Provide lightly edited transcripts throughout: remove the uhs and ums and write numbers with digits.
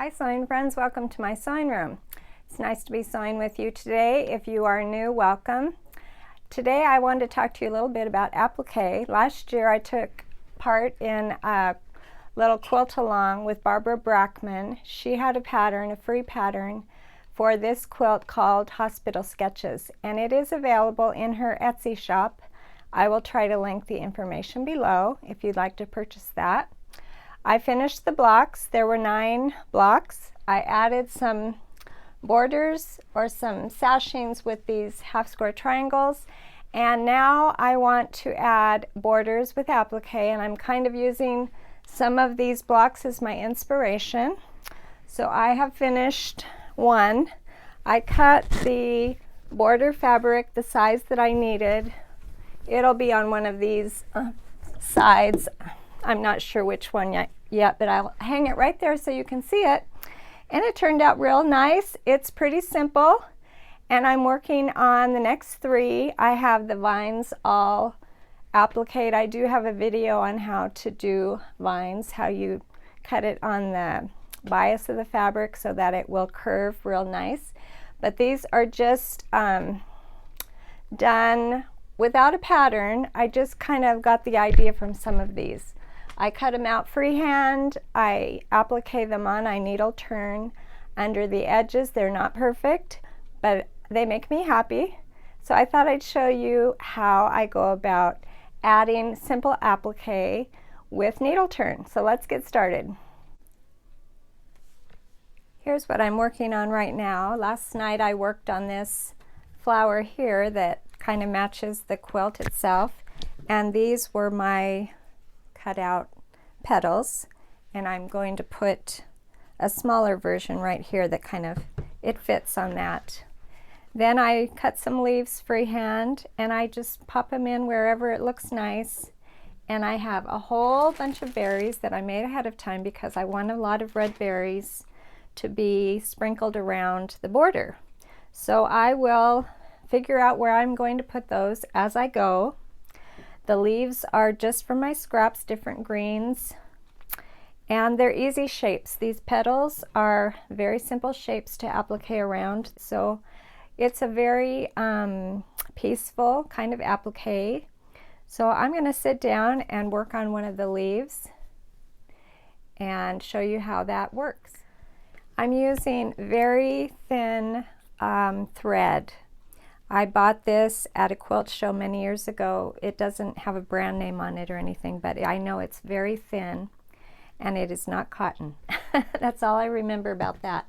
Hi sewing friends, welcome to my sewing room. It's nice to be sewing with you today. If you are new, welcome. Today I wanted to talk to you a little bit about applique. Last year I took part in a little quilt along with Barbara Brackman. She had a pattern, a free pattern for this quilt called Hospital Sketches, and it is available in her Etsy shop. I will try to link the information below if you'd like to purchase that. I finished the blocks. There were 9 blocks. I added some borders or some sashings with these half square triangles, and now I want to add borders with applique, and I'm kind of using some of these blocks as my inspiration. So I have finished one. I cut the border fabric the size that I needed. It'll be on one of these sides. I'm not sure which one yet, but I'll hang it right there so you can see it. And it turned out real nice. It's pretty simple. And I'm working on the next 3. I have the vines all appliqued. I do have a video on how to do vines, how you cut it on the bias of the fabric so that it will curve real nice. But these are just done without a pattern. I just kind of got the idea from some of these. I cut them out freehand, I applique them on, I needle turn under the edges. They're not perfect, but they make me happy. So I thought I'd show you how I go about adding simple applique with needle turn. So let's get started. Here's what I'm working on right now. Last night I worked on this flower here that kind of matches the quilt itself, and these were my cut out petals, and I'm going to put a smaller version right here that kind of it fits on that. Then I cut some leaves freehand, and I just pop them in wherever it looks nice. And I have a whole bunch of berries that I made ahead of time because I want a lot of red berries to be sprinkled around the border. So I will figure out where I'm going to put those as I go. The leaves are just from my scraps, different greens, and they're easy shapes. These petals are very simple shapes to applique around, so it's a very peaceful kind of applique. So I'm going to sit down and work on one of the leaves and show you how that works. I'm using very thin thread. I bought this at a quilt show many years ago. It doesn't have a brand name on it or anything, but I know it's very thin and it is not cotton. That's all I remember about that.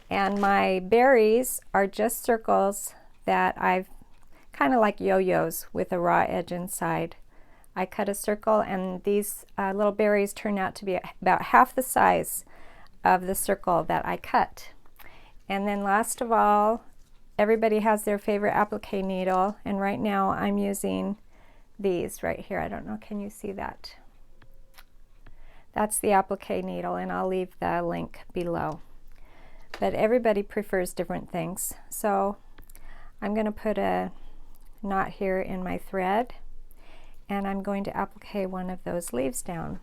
And my berries are just circles that I've kind of like yo-yos with a raw edge inside. I cut a circle, and these little berries turn out to be about half the size of the circle that I cut. And then last of all, everybody has their favorite applique needle, and right now I'm using these right here. I don't know, can you see that? That's the applique needle, and I'll leave the link below. But everybody prefers different things. So I'm going to put a knot here in my thread, and I'm going to applique one of those leaves down.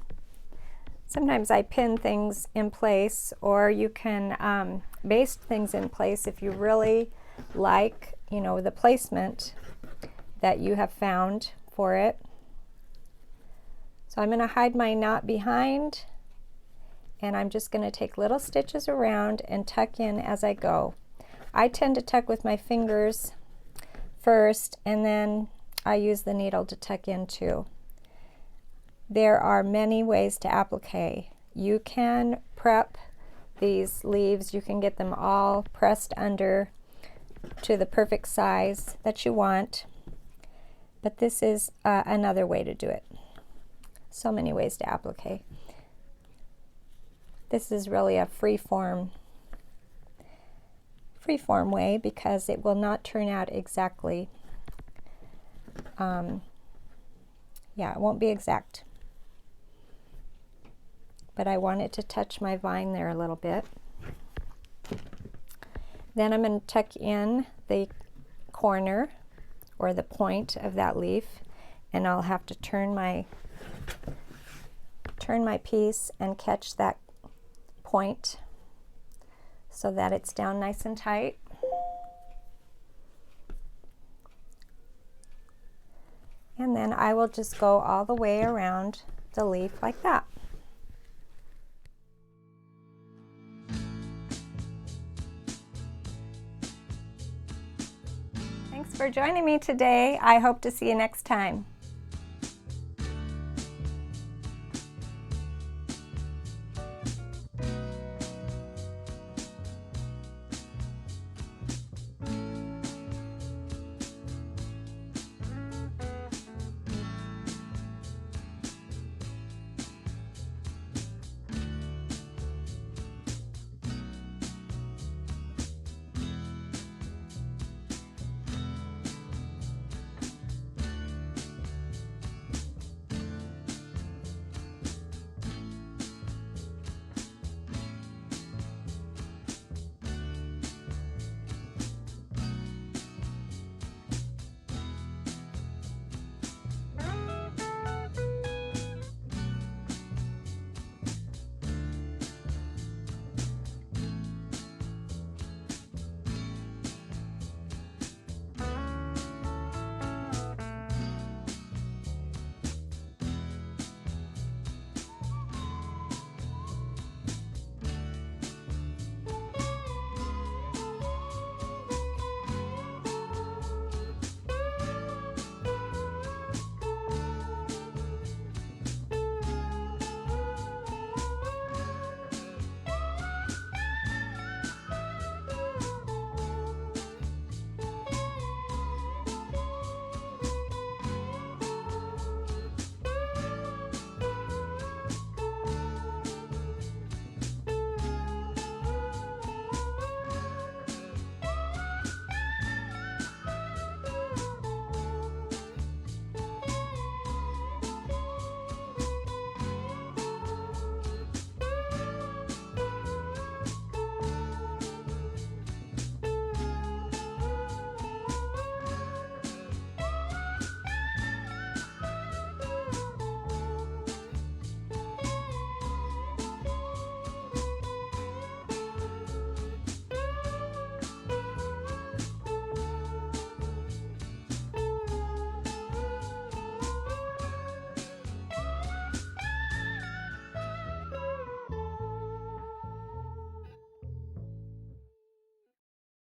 Sometimes I pin things in place, or you can baste things in place if you really like, you know, the placement that you have found for it. So I'm going to hide my knot behind, and I'm just going to take little stitches around and tuck in as I go. I tend to tuck with my fingers first, and then I use the needle to tuck in too. There are many ways to applique. You can prep these leaves. You can get them all pressed under to the perfect size that you want, but this is another way to do it. So many ways to applique. This is really a free-form way because it will not turn out exactly, it won't be exact, but I want it to touch my vine there a little bit. Then I'm going to tuck in the corner or the point of that leaf, and I'll have to turn my piece and catch that point so that it's down nice and tight. And then I will just go all the way around the leaf like that. Thanks for joining me today. I hope to see you next time.